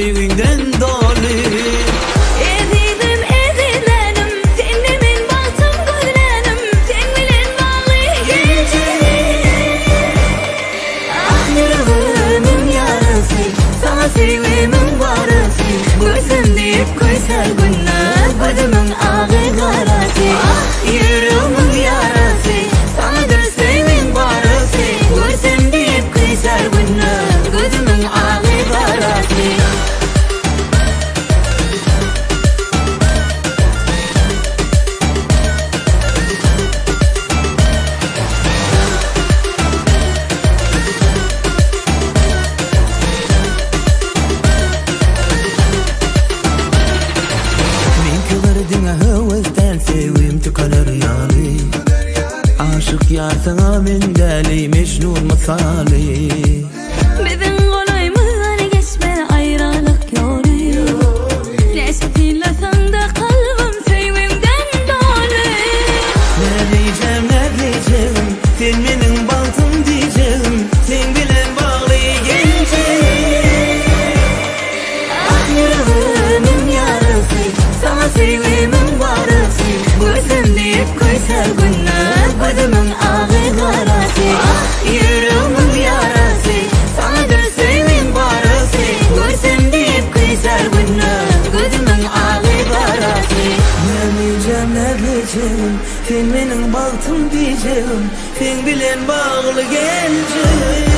sevginden dali. Ezidim ezilenim, tennimin baltım gözlenim, sen bilen bağlı geleceğim. Ah yüreğimin yarası, sana sevgimin varası, gözüm deyip koysa günler, gözümün ağı karası. Ah yüreğimin yarası, sanadır sevgin varası, gözüm deyip koysa günler, gözümün ağı karası. Sevim tükalar yali, aşık yar sana min deli, mecnun misali. Bizim kolayımızdan geçme ayrılık yolu, neşetiyle sen de kalbim sevimden dolu. Ne diyeceğim, sen benim baltım diyeceğim, sen bilen bağlı geleceğim. Ah yüreğimin yarası, sana sevgimin varası, gözüm deyip koysa günler, gözümün ağı karası. Ah yüreğimin yarası, sanadır sevgin varası, gözüm deyip koysa günler, gözümün ağı karası. Ne diyeceğim, sen benim baltım diyeceğim, sen bilen bağlı geleceğim.